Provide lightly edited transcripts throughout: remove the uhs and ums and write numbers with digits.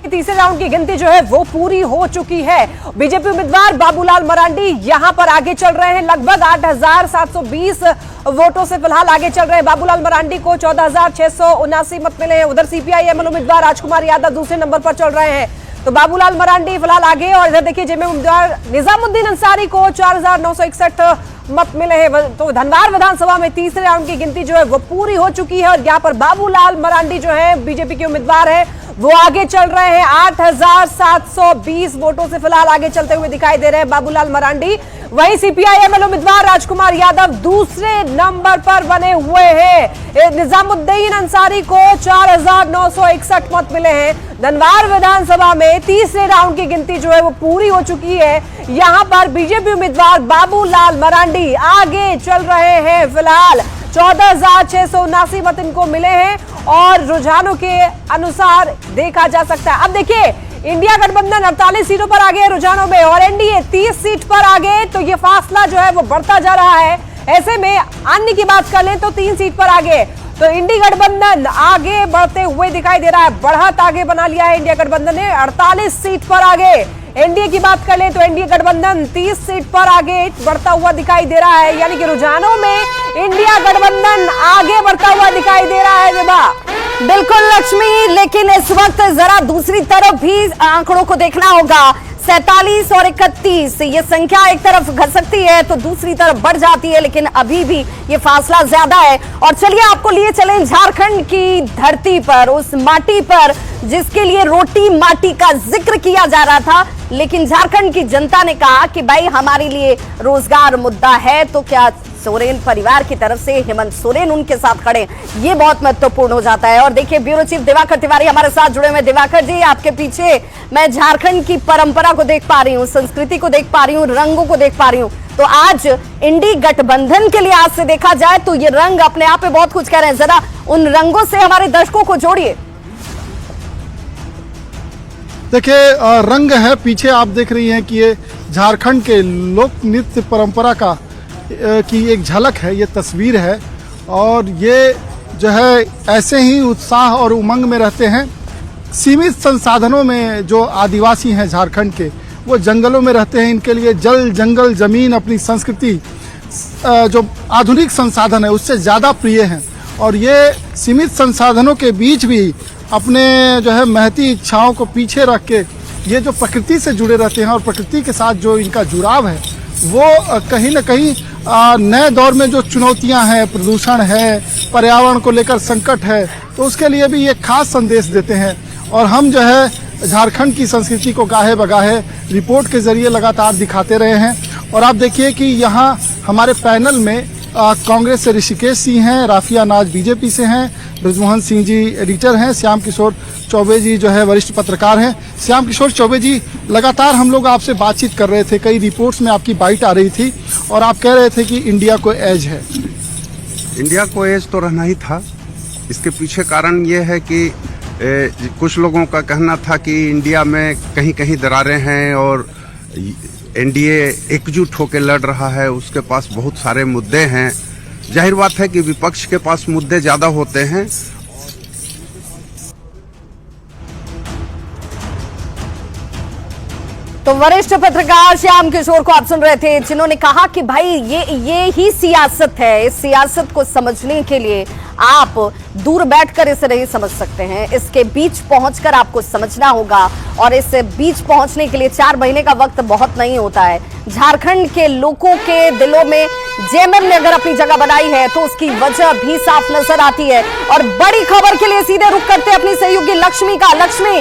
तीसरे राउंड की गिनती जो है वो पूरी हो चुकी है। बीजेपी उम्मीदवार बाबूलाल मरांडी यहां पर आगे चल रहे हैं, लगभग 8,720 वोटों से फिलहाल आगे चल रहे हैं। बाबूलाल मरांडी को 14,679 मत मिले हैं। उधर सीपीआई-एमएल उम्मीदवार राजकुमार यादव दूसरे नंबर पर चल रहे हैं, तो बाबूलाल मरांडी फिलहाल आगे। और इधर देखिए जेएमएम उम्मीदवार निजामुद्दीन अंसारी को 4,961 मत मिले हैं। तो धनबाद विधानसभा में तीसरे राउंड की गिनती जो है वो पूरी हो चुकी है और यहाँ पर बाबूलाल मरांडी जो है बीजेपी के उम्मीदवार है वो आगे चल रहे हैं। 8,720 वोटों से फिलहाल आगे चलते हुए दिखाई दे रहे हैं बाबूलाल मरांडी। वहीं सीपीआई-एमएल उम्मीदवार राजकुमार यादव दूसरे नंबर पर बने हुए हैं। निजामुद्दीन अंसारी को 4,961 मत मिले हैं। धनबाद विधानसभा में तीसरे राउंड की गिनती जो है वो पूरी हो चुकी है। यहां पर बीजेपी उम्मीदवार बाबूलाल मरांडी आगे चल रहे हैं। फिलहाल 14,679 मत इनको मिले हैं और रुझानों के अनुसार देखा जा सकता है। अब देखिए इंडिया गठबंधन 48 सीटों पर आगे है रुझानों में और एनडीए 30 सीट पर आगे, तो ये फासला जो है वो बढ़ता जा रहा है। ऐसे में अन्य की बात कर लें तो 3 सीट पर आगे, तो इंडिया गठबंधन आगे बढ़ते हुए दिखाई दे रहा है। बढ़त आगे बना लिया है इंडिया गठबंधन ने, 48 सीट पर आगे। एनडीए की बात कर लें तो एनडीए गठबंधन 30 सीट पर आगे बढ़ता हुआ दिखाई दे रहा है, यानी कि रुझानों में इंडिया गठबंधन आगे बढ़ता हुआ दिखाई दे रहा है। विभा बिल्कुल लक्ष्मी, लेकिन इस वक्त जरा दूसरी तरफ भी आंकड़ों को देखना होगा। 47 और 31 ये संख्या एक तरफ घट सकती है तो दूसरी तरफ बढ़ जाती है, लेकिन अभी भी ये फासला ज्यादा है। और चलिए आपको लिए चलें झारखंड की धरती पर, उस माटी पर जिसके लिए रोटी माटी का जिक्र किया जा रहा था, लेकिन झारखंड की जनता ने कहा कि भाई हमारे लिए रोजगार मुद्दा है। तो क्या सोरेन परिवार की तरफ से हेमंत सोरेन उनके साथ खड़े, ये बहुत महत्वपूर्ण हो जाता है। और देखिए ब्यूरो चीफ दिवाकर तिवारी हमारे साथ जुड़े हुए। दिवाकर जी, आपके पीछे मैं झारखंड की परंपरा को देख पा रही हूँ, संस्कृति को देख पा रही हूँ, रंगों को देख पा रही हूँ। तो आज इंडी गठबंधन के लिए आज से देखा जाए तो ये रंग अपने आप में बहुत कुछ कह रहे हैं। जरा उन रंगों से हमारे दर्शकों को जोड़िए। देखिए रंग है, पीछे आप देख रही हैं कि ये झारखंड के लोक नृत्य परंपरा का की एक झलक है, ये तस्वीर है। और ये जो है ऐसे ही उत्साह और उमंग में रहते हैं। सीमित संसाधनों में जो आदिवासी हैं झारखंड के, वो जंगलों में रहते हैं। इनके लिए जल जंगल जमीन अपनी संस्कृति जो आधुनिक संसाधन है उससे ज़्यादा प्रिय हैं। और ये सीमित संसाधनों के बीच भी अपने जो है महती इच्छाओं को पीछे रख के ये जो प्रकृति से जुड़े रहते हैं और प्रकृति के साथ जो इनका जुड़ाव है वो कहीं ना कहीं नए दौर में जो चुनौतियां हैं, प्रदूषण है, पर्यावरण को लेकर संकट है, तो उसके लिए भी ये खास संदेश देते हैं। और हम जो है झारखंड की संस्कृति को गाहे बगाहे रिपोर्ट के जरिए लगातार दिखाते रहे हैं। और आप देखिए कि यहाँ हमारे पैनल में कांग्रेस से ऋषिकेश सिंह हैं, राफिया नाज बीजेपी से हैं, ब्रजमोहन सिंह जी एडिटर हैं, श्याम किशोर चौबे जी जो है वरिष्ठ पत्रकार हैं। श्याम किशोर चौबे जी, लगातार हम लोग आपसे बातचीत कर रहे थे, कई रिपोर्ट्स में आपकी बाइट आ रही थी और आप कह रहे थे कि इंडिया को एज है। इंडिया को एज तो रहना ही था। इसके पीछे कारण ये है कि कुछ लोगों का कहना था कि इंडिया में कहीं कहीं दरारें हैं और एनडीए एकजुट होकर लड़ रहा है, उसके पास बहुत सारे मुद्दे हैं। जाहिर बात है कि विपक्ष के पास मुद्दे ज्यादा होते हैं। तो वरिष्ठ पत्रकार श्याम किशोर को आप सुन रहे थे, जिन्होंने कहा कि भाई ये ही सियासत है। इस सियासत को समझने के लिए आप दूर बैठकर इसे नहीं समझ सकते हैं, इसके बीच पहुंचकर आपको समझना होगा। और इस बीच पहुंचने के लिए 4 महीने का वक्त बहुत नहीं होता है। झारखंड के लोगों के दिलों में जेएमएम ने अगर अपनी जगह बनाई है तो उसकी वजह भी साफ नजर आती है। और बड़ी खबर के लिए सीधे रुख करते अपनी सहयोगी लक्ष्मी का। लक्ष्मी,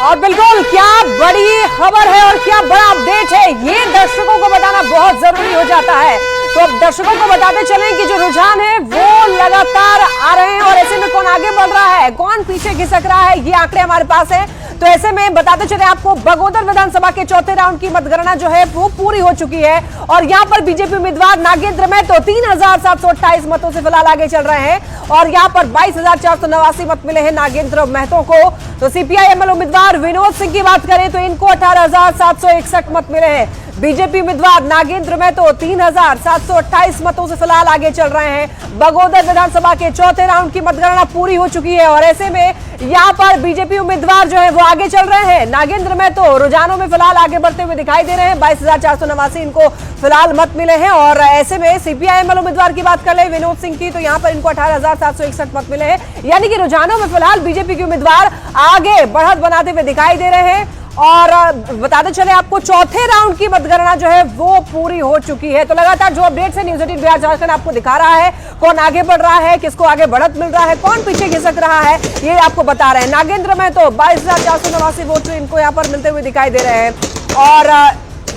और बिल्कुल क्या बड़ी खबर है और क्या बड़ा अपडेट है, ये दर्शकों को बताना बहुत जरूरी हो जाता है। तो अब दर्शकों को बताते चलें कि जो रुझान है वो लगातार आ रहे हैं और ऐसे में कौन आगे बढ़ रहा है, कौन पीछे खिसक रहा है, ये आंकड़े हमारे पास है। तो ऐसे में बताते चले आपको, बगोदर विधानसभा के चौथे राउंड की मतगणना जो है वो पूरी हो चुकी है और यहाँ पर बीजेपी उम्मीदवार नागेंद्र महतो 3,728 मतों से फिलहाल आगे चल रहे हैं और यहाँ पर 22,489 मत मिले हैं नागेंद्र महतो को। तो सीपीआई-एमएल उम्मीदवार विनोद सिंह की बात करें तो इनको 18,761 मत मिले हैं। बीजेपी उम्मीदवार नागेंद्र महतो 3,728 मतों से फिलहाल आगे चल रहे हैं। बगोदर विधानसभा के चौथे राउंड की मतगणना पूरी हो चुकी है और ऐसे ऐसे में यहाँ पर बीजेपी उम्मीदवार जो है वो आगे चल रहे हैं। नागेंद्र में तो रुझानों में फिलहाल आगे बढ़ते हुए दिखाई दे रहे हैं। 22,489 इनको फिलहाल मत मिले हैं। और ऐसे में सीपीआईएमएल उम्मीदवार की बात कर ले विनोद सिंह की, तो यहाँ पर इनको 18,761 मत मिले हैं। यानी कि रुझानों में फिलहाल बीजेपी के उम्मीदवार आगे बढ़त बनाते हुए दिखाई दे रहे हैं। और बताते चले आपको, चौथे राउंड की मतगणना जो है वो पूरी हो चुकी है। तो लगातार जो अपडेट्स है न्यूज 18 बिहार झारखंड आपको दिखा रहा है, कौन आगे बढ़ रहा है, किसको आगे बढ़त मिल रहा है, कौन पीछे खिसक रहा है, ये आपको बता रहे हैं। नागेंद्र में तो 22,489 वोट इनको यहाँ पर मिलते हुए दिखाई दे रहे हैं। और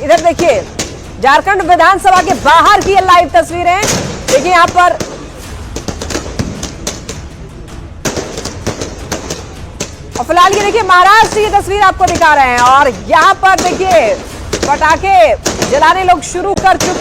इधर देखिए झारखंड विधानसभा के बाहर की लाइव तस्वीरें देखिए यहाँ पर। और फिलहाल ये देखिए महाराष्ट्र की तस्वीर आपको दिखा रहे हैं। और यहाँ पर देखिए पटाखे जलाने लोग शुरू कर चुके